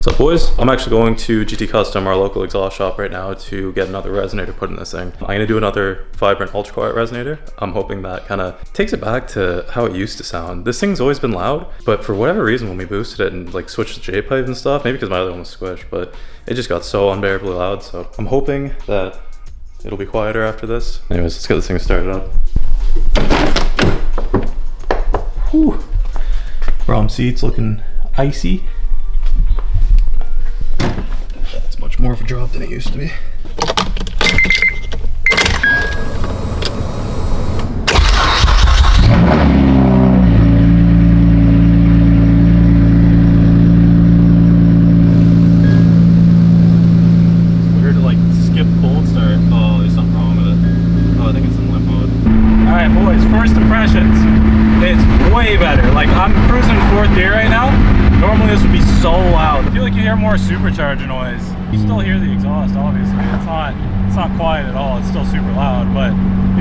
What's up, boys? I'm actually going to GT Custom, our local exhaust shop right now, to get another resonator put in this thing. I'm gonna do another vibrant ultra quiet resonator. I'm hoping that kind of takes it back to how it used to sound. This thing's always been loud, but for whatever reason when we boosted it and like switched the J pipe and stuff, maybe because my other one was squished, but it just got so unbearably loud. So I'm hoping that it'll be quieter after this. Anyways, let's get this thing started up. Whew. BRAUM seats looking icy. It's much more of a drop than it used to be. More supercharger noise. You still hear the exhaust, obviously. It's not quiet at all. It's still super loud, but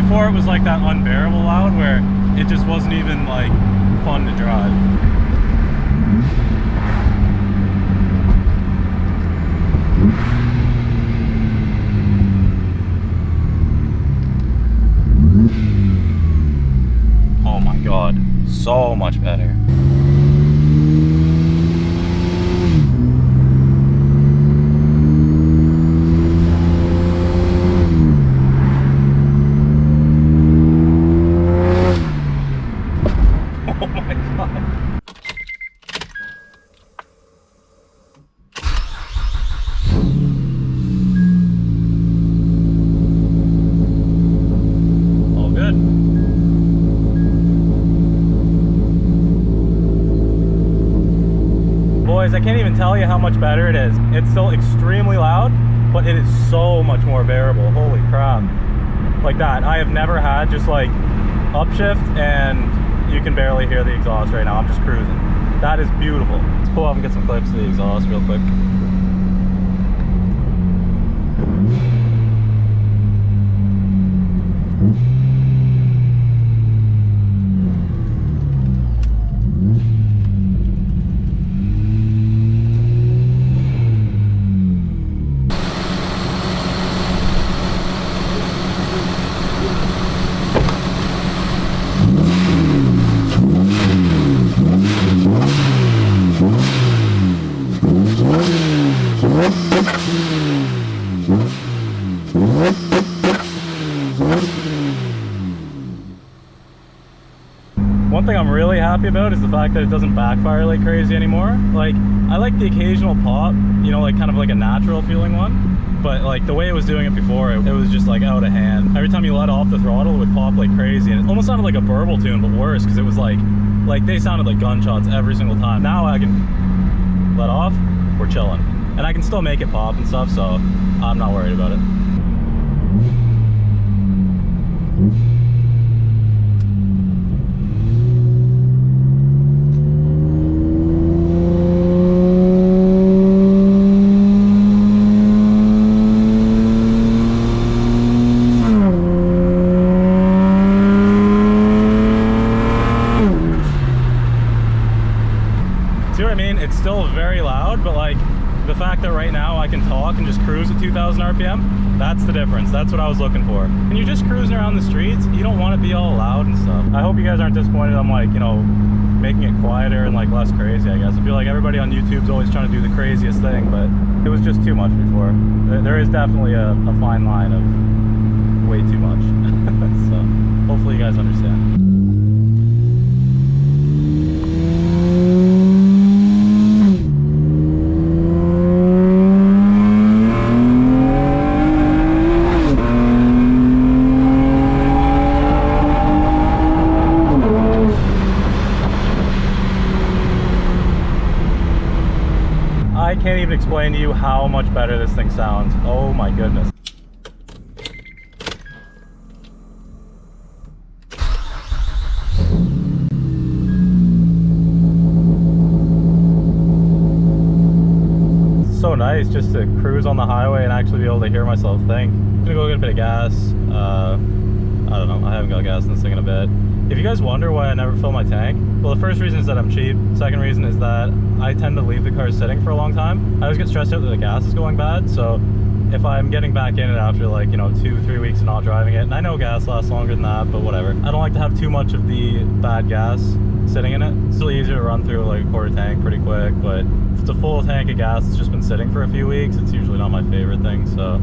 before it was like that unbearable loud where it just wasn't even like fun to drive. Oh my god, so much better. I can't even tell you how much better it is. It's still extremely loud, but it is so much more bearable. Holy crap. Like that. I have never had just like upshift and you can barely hear the exhaust right now. I'm just cruising. That is beautiful. Let's pull off and get some clips of the exhaust real quick. One thing I'm really happy about is the fact that it doesn't backfire like crazy anymore. Like, I like the occasional pop, you know, like kind of like a natural feeling one, but like the way it was doing it before, it was just like out of hand. Every time you let off the throttle, it would pop like crazy, and it almost sounded like a burble tune, but worse, because it was like they sounded like gunshots every single time. Now I can let off, we're chilling, and I can still make it pop and stuff, so I'm not worried about it. It's still very loud, but like the fact that right now I can talk and just cruise at 2,000 RPM, that's the difference. That's what I was looking for. And you're just cruising around the streets, you don't want to be all loud and stuff. I hope you guys aren't disappointed I'm like, you know, making it quieter and like less crazy, I guess. I feel like everybody on YouTube's always trying to do the craziest thing, but it was just too much before. There is definitely a fine line of way too much. So hopefully you guys understand. I can't even explain to you how much better this thing sounds. Oh my goodness. It's so nice just to cruise on the highway and actually be able to hear myself think. I'm gonna go get a bit of gas. I don't know, I haven't got gas in this thing in a bit. If you guys wonder why I never fill my tank, well, the first reason is that I'm cheap. Second reason is that I tend to leave the car sitting for a long time. I always get stressed out that the gas is going bad, so if I'm getting back in it after like, you know, 2-3 weeks of not driving it, and I know gas lasts longer than that, but whatever. I don't like to have too much of the bad gas sitting in it. It's still easier to run through like a quarter tank pretty quick, but if it's a full tank of gas that's just been sitting for a few weeks, it's usually not my favorite thing, so.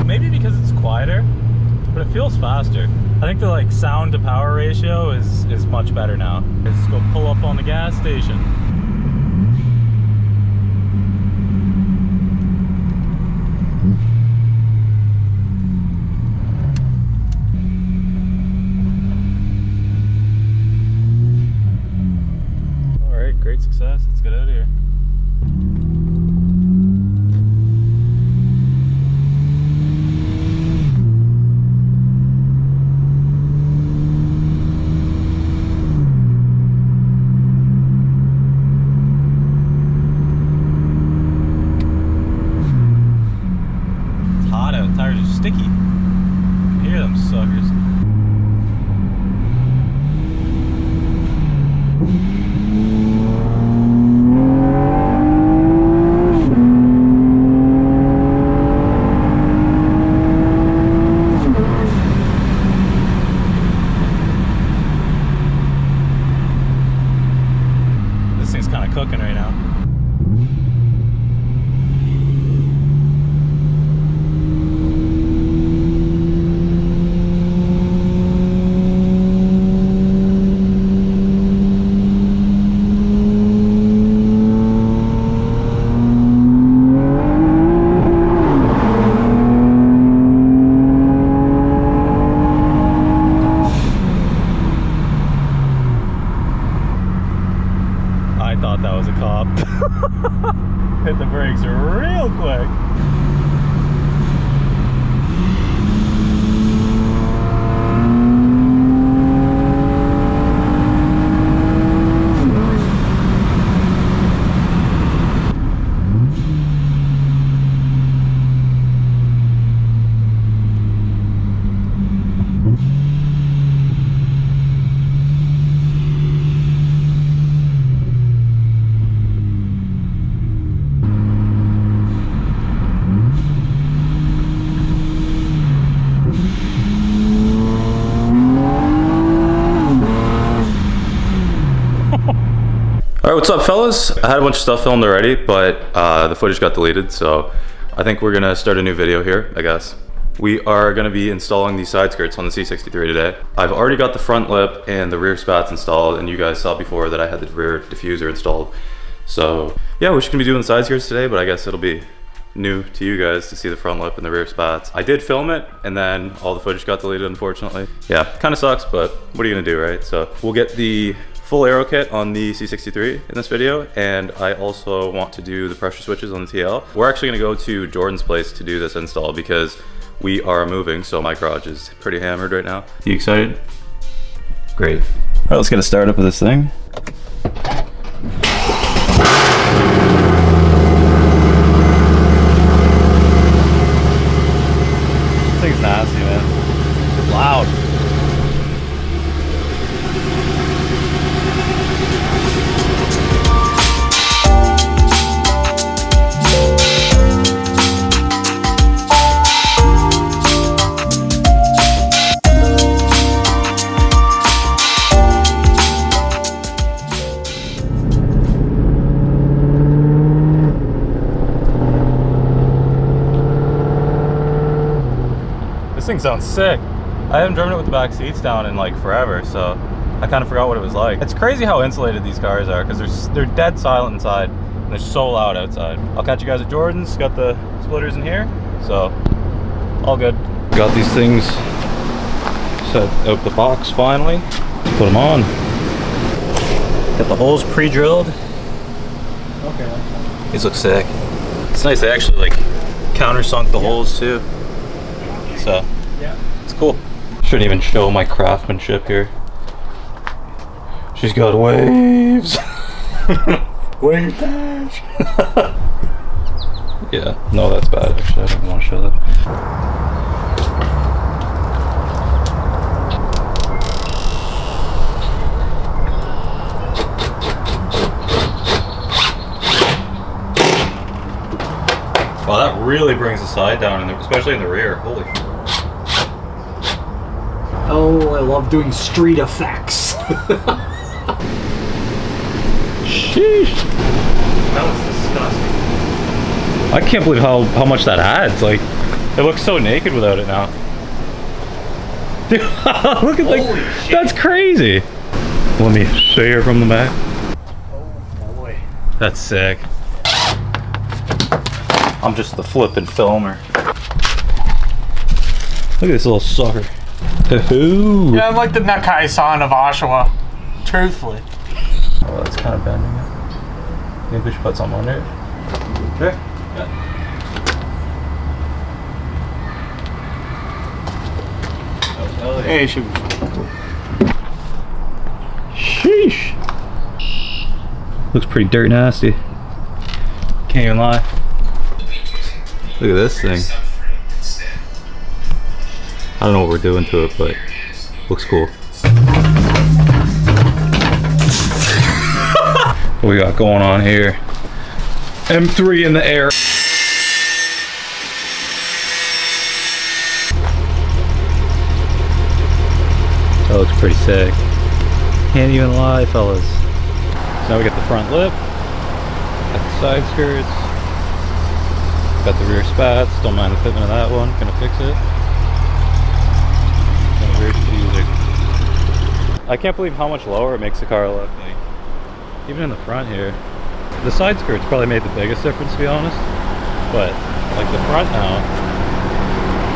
Maybe because it's quieter, but it feels faster. I think the like sound to power ratio is much better now. Let's go pull up on the gas station. All right, great success. Let's get out of here. Tires are sticky. You can hear them suckers. This thing's kind of cooking right now. That was a cop. Hit the brakes real quick. All right, what's up, fellas? I had a bunch of stuff filmed already, but the footage got deleted, so I think we're gonna start a new video here, I guess. We are gonna be installing these side skirts on the C63 today. I've already got the front lip and the rear spats installed, and you guys saw before that I had the rear diffuser installed. So yeah, we're just gonna be doing the side skirts today, but I guess it'll be new to you guys to see the front lip and the rear spats. I did film it, and then all the footage got deleted, unfortunately. Yeah, kind of sucks, but what are you gonna do, right? So we'll get the full Aero kit on the C63 in this video, and I also want to do the pressure switches on the TL. We're actually gonna go to Jordan's place to do this install because we are moving, so my garage is pretty hammered right now. You excited? Great. All right, let's get a start up with this thing. This thing's nasty, man. It's loud. This thing sounds sick. I haven't driven it with the back seats down in like forever, so I kind of forgot what it was like. It's crazy how insulated these cars are because they're dead silent inside and they're so loud outside. I'll catch you guys at Jordan's. Got the splitters in here, so all good. Got these things set out the box finally. Put them on. Got the holes pre-drilled. Okay. These look sick. It's nice they actually like countersunk the holes too. So yeah, it's cool. Shouldn't even show my craftsmanship here. She's got waves. Wave dash. Yeah, no, that's bad actually. I don't want to show that. Wow, that really brings the side down, especially in the rear. Holy. Oh, I love doing street effects. Sheesh. That was disgusting. I can't believe how much that adds. Like, it looks so naked without it now. Dude, look at Holy shit. That's crazy. Let me show you from the back. Oh boy. That's sick. I'm just the flippin' filmer. Look at this little sucker. Ooh. Yeah, I'm like the Nakai-san of Oshawa. Truthfully. Oh, that's kind of bending it. Maybe we should put something under it. Sure. Yeah. Oh, Hey, should be fine. Sheesh. Looks pretty dirt nasty. Can't even lie. Look at this thing. I don't know what we're doing to it, but looks cool. What we got going on here? M3 in the air. That looks pretty sick. Can't even lie, fellas. So now we got the front lip, got the side skirts, got the rear spats. Don't mind the fitment of that one. Gonna fix it. And the rear diffuser. I can't believe how much lower it makes the car look. Like, even in the front here, the side skirts probably made the biggest difference, to be honest. But like the front now,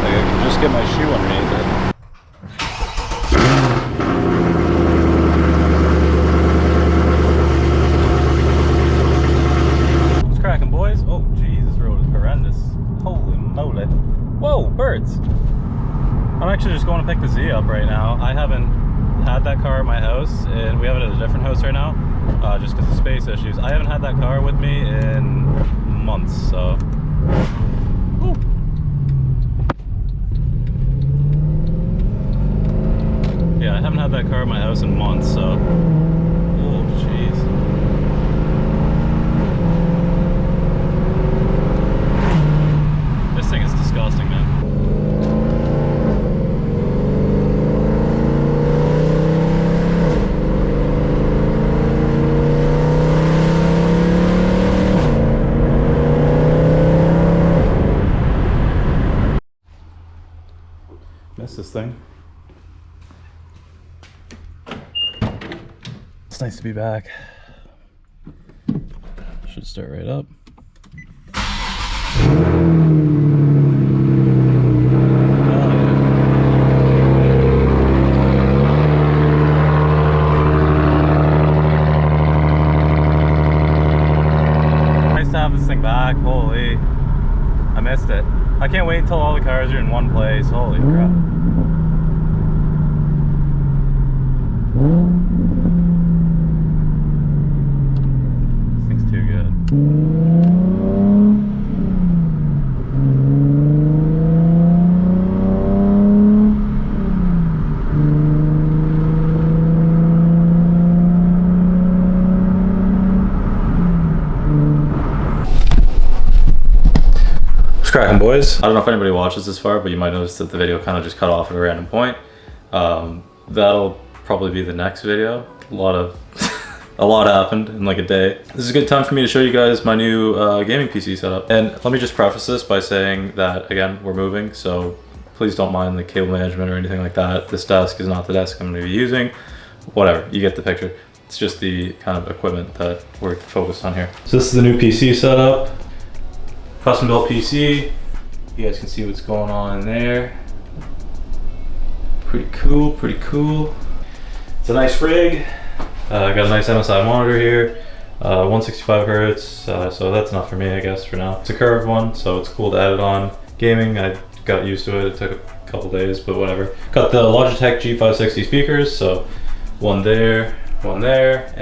like I can just get my shoe underneath it. What's cracking, boys? Oh, geez, this road is horrendous. Holy moly! Whoa, birds! I'm actually just going to pick the Z up right now. I haven't had that car at my house, and we have it at a different house right now, just because of space issues. I haven't had that car with me in months, so. Woo. Yeah, I haven't had that car at my house in months, so. Oh, jeez. This thing is disgusting, man. Miss this thing. It's nice to be back. Should start right up. Nice to have this thing back. Holy, I missed it. I can't wait until all the cars are in one place. Holy crap. This thing's too good. Cracking, boys. I don't know if anybody watches this far, but you might notice that the video kind of just cut off at a random point. That'll probably be the next video. A lot happened in like a day. This is a good time for me to show you guys my new gaming PC setup. And let me just preface this by saying that, again, we're moving, so please don't mind the cable management or anything like that. This desk is not the desk I'm going to be using. Whatever, you get the picture. It's just the kind of equipment that we're focused on here. So this is the new PC setup. Custom built PC. You guys can see what's going on in there. Pretty cool, pretty cool. It's a nice rig. I got a nice MSI monitor here. 165 hertz, so that's enough for me, I guess, for now. It's a curved one, so it's cool to add it on. Gaming, I got used to it. It took a couple days, but whatever. Got the Logitech G560 speakers, so one there, and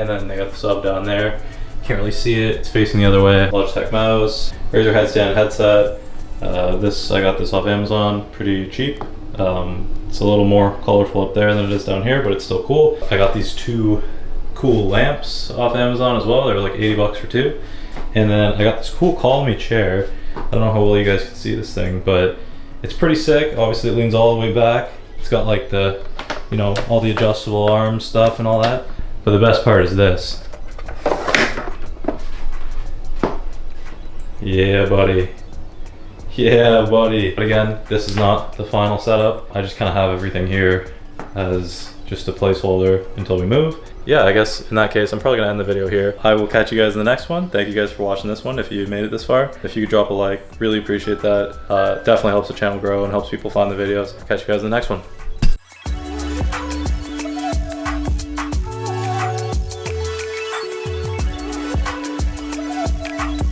then they got the sub down there. Can't really see it, it's facing the other way. Logitech mouse, Razer headstand headset, I got this off Amazon, pretty cheap. It's a little more colorful up there than it is down here, but it's still cool. I got these two cool lamps off Amazon as well. They were like 80 bucks for two. And then I got this cool Call Me chair. I don't know how well you guys can see this thing, but it's pretty sick. Obviously it leans all the way back. It's got like the, you know, all the adjustable arm stuff and all that. But the best part is this. Yeah, buddy. Yeah, buddy. But again, this is not the final setup. I just kind of have everything here as just a placeholder until we move. Yeah, I guess in that case, I'm probably gonna end the video here. I will catch you guys in the next one. Thank you guys for watching this one. If you made it this far, if you could drop a like, really appreciate that. Definitely helps the channel grow and helps people find the videos. Catch you guys in the next one.